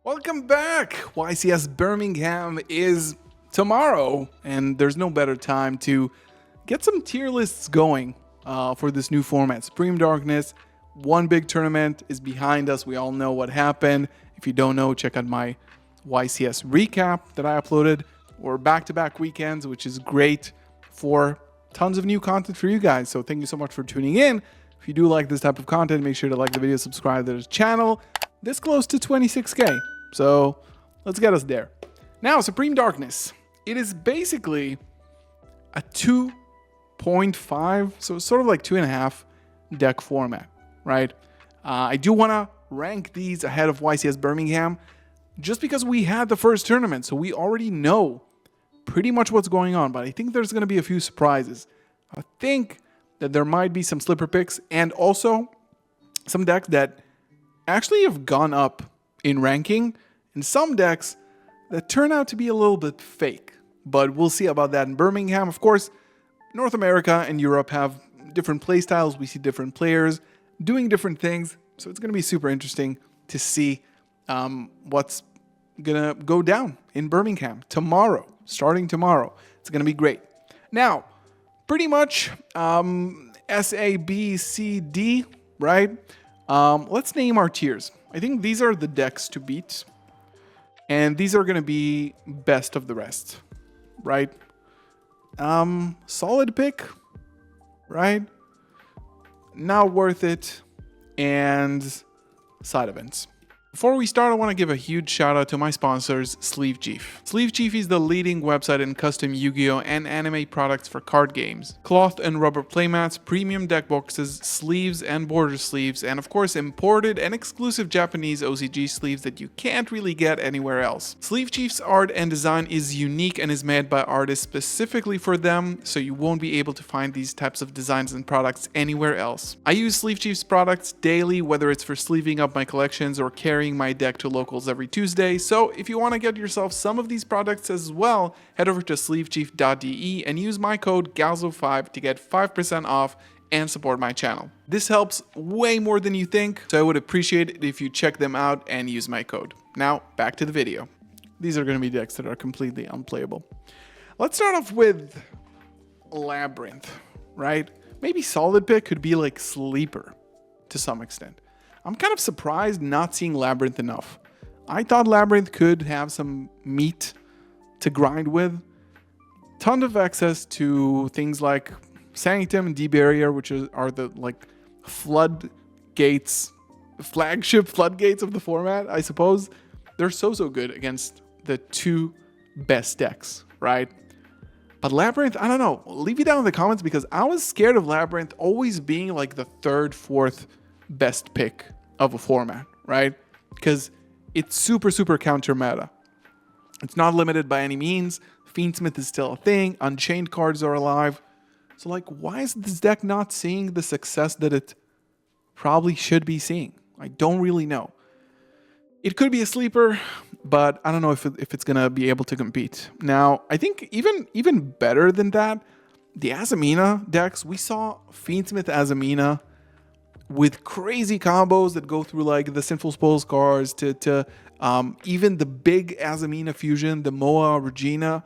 Welcome back! YCS Birmingham is tomorrow, and there's no better time to get some tier lists going for this new format. Supreme Darkness, one big tournament is behind us. We all know what happened. If you don't know, check out my YCS recap that I uploaded. We're back-to-back weekends, which is great for tons of new content for you guys. So thank you so much for tuning in. If you do like this type of content, make sure to like the video, subscribe to the channel. This close to 26K. So let's get us there. Now, Supreme Darkness. It is basically a 2.5, so sort of like 2.5 deck format, right? I do want to rank these ahead of YCS Birmingham just because we had the first tournament, so we already know pretty much what's going on, but I think there's going to be a few surprises. I think that there might be some slipper picks and also some decks that actually have gone up in ranking, and some decks that turn out to be a little bit fake. But we'll see about that in Birmingham. Of course, North America and Europe have different playstyles. We see different players doing different things. So it's going to be super interesting to see what's going to go down in Birmingham tomorrow, starting tomorrow. It's going to be great. Now, pretty much S, A, B, C, D, right? Let's name our tiers. I think these are the decks to beat. And these are going to be best of the rest, right? Solid pick, right? Not worth it. And side events. Before we start, I want to give a huge shout out to my sponsors, Sleeve Chief. Sleeve Chief is the leading website in custom Yu-Gi-Oh! And anime products for card games. Cloth and rubber playmats, premium deck boxes, sleeves and border sleeves, and of course imported and exclusive Japanese OCG sleeves that you can't really get anywhere else. Sleeve Chief's art and design is unique and is made by artists specifically for them, so you won't be able to find these types of designs and products anywhere else. I use Sleeve Chief's products daily, whether it's for sleeving up my collections or carrying my deck to locals every Tuesday, so if you want to get yourself some of these products as well, head over to sleevechief.de and use my code galzo5 to get 5% off and support my channel. This helps way more than you think, so I would appreciate it if you check them out and use my code. Now, back to the video. These are going to be decks that are completely unplayable. Let's start off with Labyrinth, right? Maybe solid pick could be like Sleeper to some extent. I'm kind of surprised not seeing Labyrinth enough. I thought Labyrinth could have some meat to grind with. Ton of access to things like Sanctum and Deep Barrier, which are the like floodgates, flagship floodgates of the format, I suppose. They're so good against the two best decks, right? But Labyrinth, I don't know. Leave it down in the comments because I was scared of Labyrinth always being like the third, fourth best pick of a format, right? Because it's super counter meta. It's not limited by any means. Fiendsmith is still a thing. Unchained cards are alive. So like, why is this deck not seeing the success that it probably should be seeing? I don't really know. It could be a sleeper, but I don't know if it's gonna be able to compete. Now, I think even better than that, the Azamina decks, we saw Fiendsmith Azamina with crazy combos that go through like the Sinful Spoils cards to even the big Azamina fusion, the Moa Regina,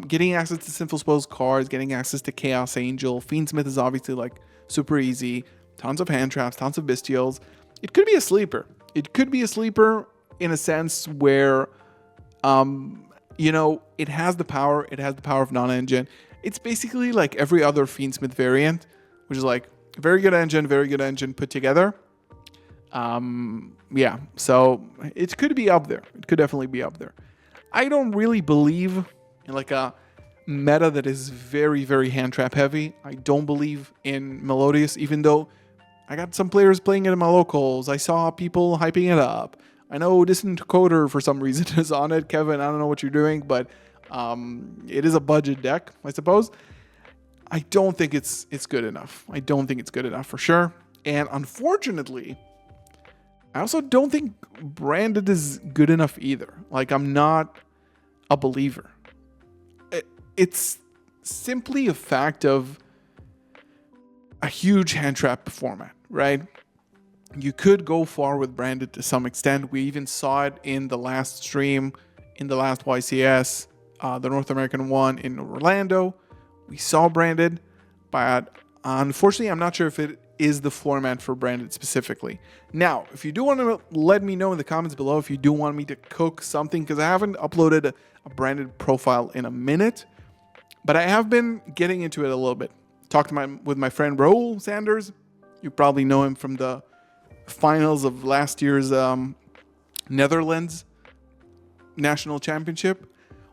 getting access to Sinful Spoils cards, getting access to Chaos Angel. Fiendsmith is obviously like super easy. Tons of hand traps, tons of bestials. It could be a sleeper. It could be a sleeper in a sense where, you know, it has the power. It has the power of non-engine. It's basically like every other Fiendsmith variant, which is like, very good engine put together. Yeah, so it could be up there. It could definitely be up there. I don't really believe in like a meta that is very hand trap heavy. I don't believe in Melodious, even though I got some players playing it in my locals. I saw people hyping it up. I know Distant Coder for some reason is on it. Kevin, I don't know what you're doing, but it is a budget deck, I suppose. I don't think it's good enough. I don't think it's good enough for sure. And unfortunately, I also don't think branded is good enough either. Like, I'm not a believer. It's simply a fact of a huge hand trap format, right? You could go far with branded to some extent. We even saw it in the last stream, in the last YCS, the North American one in Orlando. We saw branded, but unfortunately, I'm not sure if it is the format for branded specifically. Now, if you do want to let me know in the comments below if you do want me to cook something, because I haven't uploaded a branded profile in a minute, but I have been getting into it a little bit. Talked with my friend Raul Sanders. You probably know him from the finals of last year's Netherlands National Championship.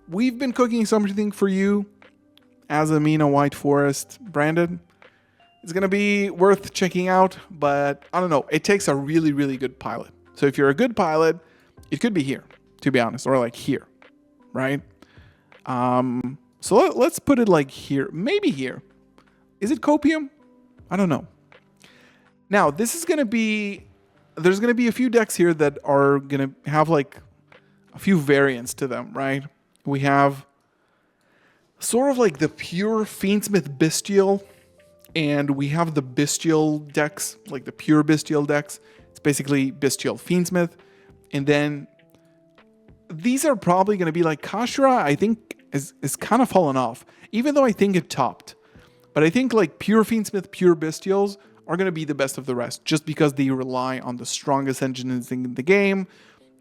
We've been cooking something for you as Amina White Forest branded. It's going to be worth checking out, but I don't know. It takes a really, really good pilot. So if you're a good pilot, it could be here, to be honest, or like here, right? So let's put it like here, maybe here. Is it copium? I don't know. Now, this is going to be, there's going to be a few decks here that are going to have like a few variants to them, right? We have sort of like the pure Fiendsmith Bestial, and we have the Bestial decks, like the pure Bestial decks. It's basically Bestial Fiendsmith. And then these are probably going to be like Kashra, I think, is kind of fallen off, even though I think it topped. But I think like pure Fiendsmith, pure Bestials are going to be the best of the rest, just because they rely on the strongest engines in the game.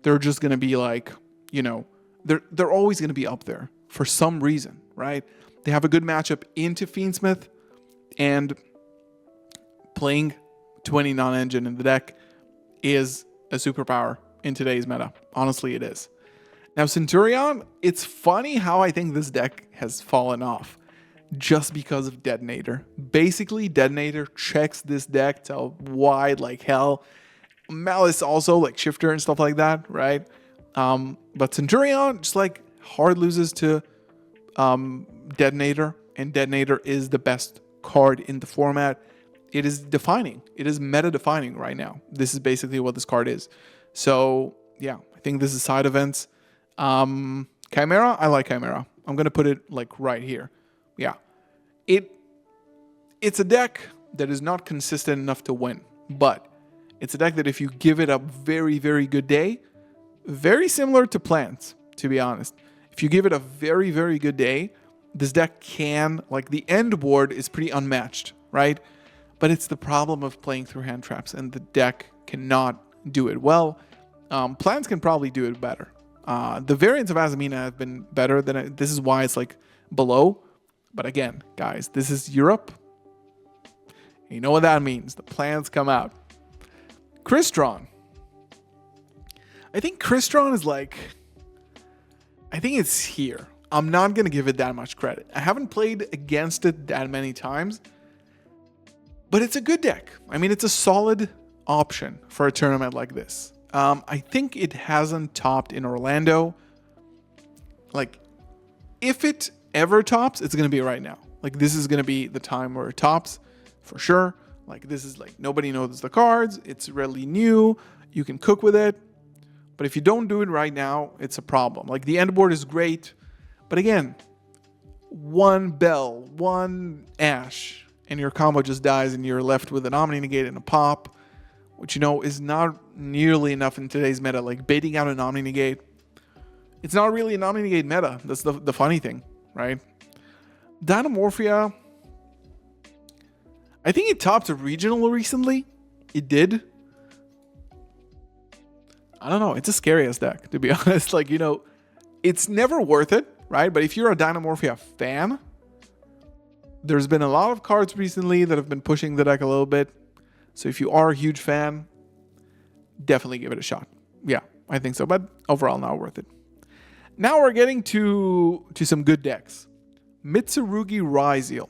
They're just going to be like, you know, they're always going to be up there for some reason, right? They have a good matchup into Fiendsmith, and playing 20 non-engine in the deck is a superpower in today's meta. Honestly, it is. Now, Centurion, it's funny how I think this deck has fallen off just because of Detonator. Basically, Detonator checks this deck to wide like hell. Malice also, like Shifter and stuff like that, right? But Centurion just like hard loses to Detonator, and Detonator is the best card in the format. It is defining. It is meta defining right now. This is basically what this card is. So yeah, I think this is side events. Chimera, I like Chimera. I'm gonna put it like right here. Yeah, it's a deck that is not consistent enough to win, but it's a deck that if you give it a very, very good day, very similar to Plants, to be honest. If you give it a very, very good day, this deck can, like the end board is pretty unmatched, right? But it's the problem of playing through hand traps, and the deck cannot do it well. Plants can probably do it better. The variants of Azamina have been better than it. This is why it's like below. But again, guys, this is Europe. You know what that means. The plans come out. Crystron. I think Crystron is like, I think it's here. I'm not going to give it that much credit. I haven't played against it that many times, but it's a good deck. I mean, it's a solid option for a tournament like this. I think it hasn't topped in Orlando. Like, if it ever tops, it's going to be right now. Like, this is going to be the time where it tops for sure. Like, this is like, nobody knows the cards. It's really new. You can cook with it. But if you don't do it right now, it's a problem. Like, the end board is great. But again, one Bell, one Ash, and your combo just dies and you're left with an Omni Negate and a pop, which, you know, is not nearly enough in today's meta. Like, baiting out an Omni Negate, it's not really an Omni Negate meta. That's the funny thing, right? Dynamorphia, I think it topped a regional recently. It did. I don't know. It's a scary ass deck, to be honest. Like, you know, it's never worth it, right? But if you're a Dynamorphia fan, there's been a lot of cards recently that have been pushing the deck a little bit. So if you are a huge fan, definitely give it a shot. Yeah, I think so. But overall, not worth it. Now we're getting to some good decks. Mitsurugi Ryzeal.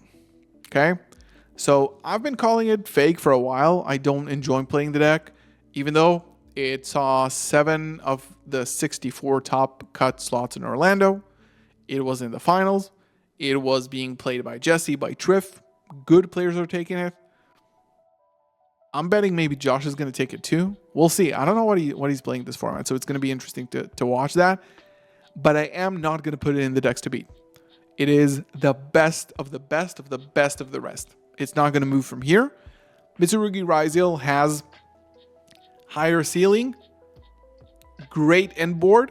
Okay? So I've been calling it fake for a while. I don't enjoy playing the deck, even though it saw 7 of the 64 top cut slots in Orlando. It was in the finals. It was being played by Jesse, by Triff. Good players are taking it. I'm betting maybe Josh is going to take it too. We'll see. I don't know what he's playing this format, so it's going to be interesting to watch that. But I am not going to put it in the decks to beat. It is the best of the best of the best of the rest. It's not going to move from here. Mitsurugi Ryzeal has higher ceiling, great inboard,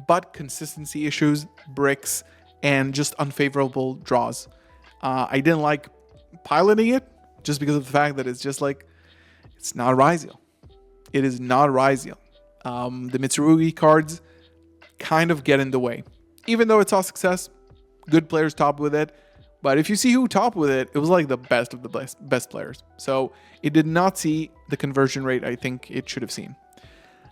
but consistency issues, bricks, and just unfavorable draws. I didn't like piloting it just because of the fact that it's just like, it's not Ryzeal. It is not Ryzeal. The Mitsurugi cards kind of get in the way. Even though it saw success, good players topped with it. But if you see who topped with it, it was like the best of the best players. So it did not see the conversion rate I think it should have seen.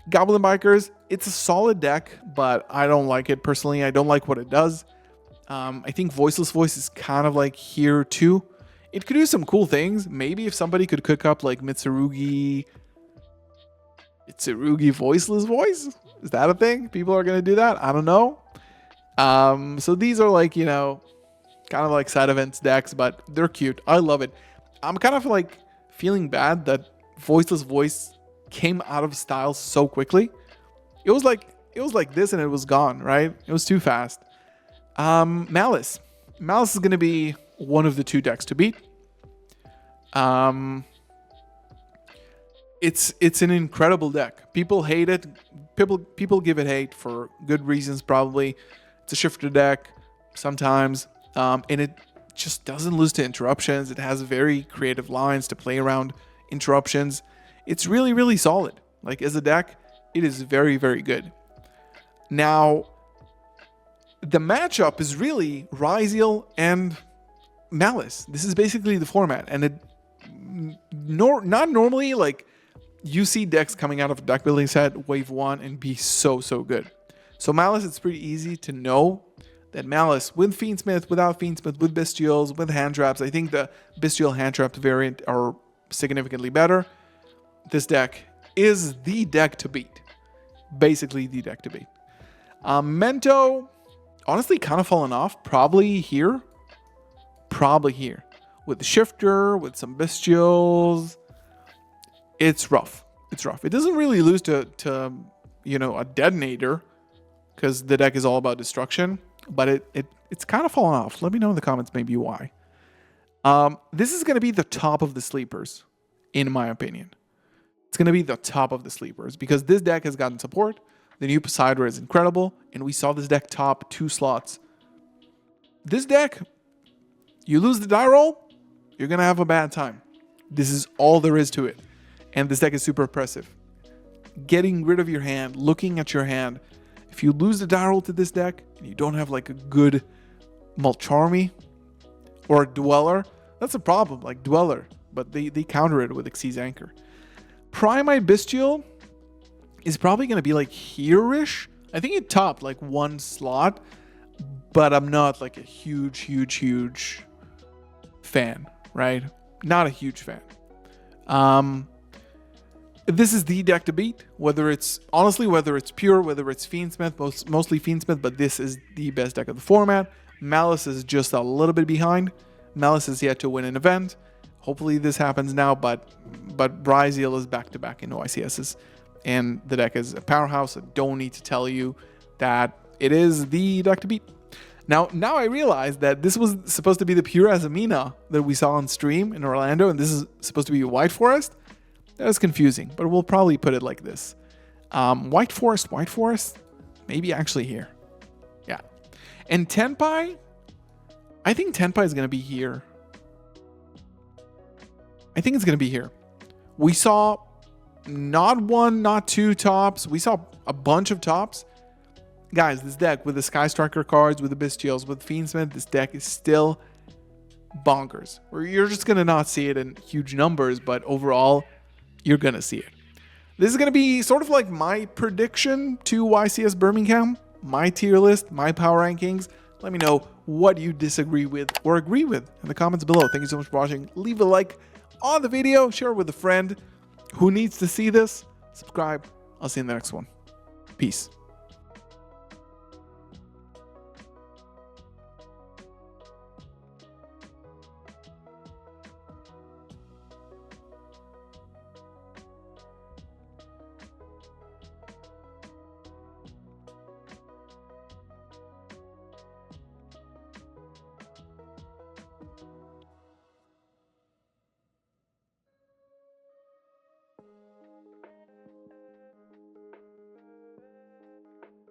Goblin Bikers, it's a solid deck, but I don't like it personally. I don't like what it does. I think Voiceless Voice is kind of like here too. It could do some cool things. Maybe if somebody could cook up like Mitsurugi Voiceless Voice? Is that a thing? People are going to do that? I don't know. So these are like, you know, kind of like side events decks, but they're cute. I love it. I'm kind of like feeling bad that Voiceless Voice came out of style so quickly. It was like this and it was gone, right? It was too fast. Malice is going to be one of the two decks to beat. It's an incredible deck. People hate it. People give it hate for good reasons probably. It's a shifter deck sometimes, and it just doesn't lose to interruptions. It has very creative lines to play around interruptions. It's really, really solid. Like as a deck, it is very, very good. Now, the matchup is really Ryzeal and Malice. This is basically the format, and it not normally like you see decks coming out of a deck building set wave 1 and be so good. So Malice, it's pretty easy to know that Malice with Fiendsmith, without Fiendsmith, with Bestials, with hand traps. I think the Bestial hand trapped variant are significantly better. This deck is the deck to beat. Basically the deck to beat. Mento, honestly kind of fallen off. Probably here. With the shifter, with some Bestials. It's rough. It doesn't really lose to you know, a detonator, because the deck is all about destruction, but it's kind of fallen off. Let me know in the comments maybe why. This is going to be the top of the sleepers, in my opinion. It's going to be the top of the sleepers because this deck has gotten support. The new Poseidon is incredible, and we saw this deck top 2 slots. This deck, you lose the die roll, you're going to have a bad time. This is all there is to it. And this deck is super oppressive. Getting rid of your hand, looking at your hand. If you lose the die roll to this deck and you don't have like a good Mulcharmy or a Dweller, that's a problem, like Dweller. But they counter it with Xyz Anchor. Primite Bestial is probably going to be like here-ish. I think it topped like 1 slot, but I'm not like a huge fan, right? Not a huge fan. This is the deck to beat, whether it's pure, whether it's Fiendsmith, mostly Fiendsmith, but this is the best deck of the format. Malice is just a little bit behind. Malice is yet to win an event. Hopefully this happens now, but Ryzeal is back-to-back in YCSs, and the deck is a powerhouse. I don't need to tell you that it is the deck to beat. Now I realize that this was supposed to be the pure Azamina that we saw on stream in Orlando, and this is supposed to be White Forest. That was confusing, but we'll probably put it like this. White Forest, maybe actually here. Yeah. And Tenpai, I think Tenpai is going to be here. I think it's going to be here. We saw not 1, not 2 tops. We saw a bunch of tops. Guys, this deck with the Sky Striker cards, with the Bestials, with Fiendsmith, this deck is still bonkers. Or you're just going to not see it in huge numbers, but overall, you're going to see it. This is going to be sort of like my prediction to YCS Birmingham, my tier list, my power rankings. Let me know what you disagree with or agree with in the comments below. Thank you so much for watching. Leave a like on the video, share it with a friend who needs to see this. Subscribe. I'll see you in the next one. Peace.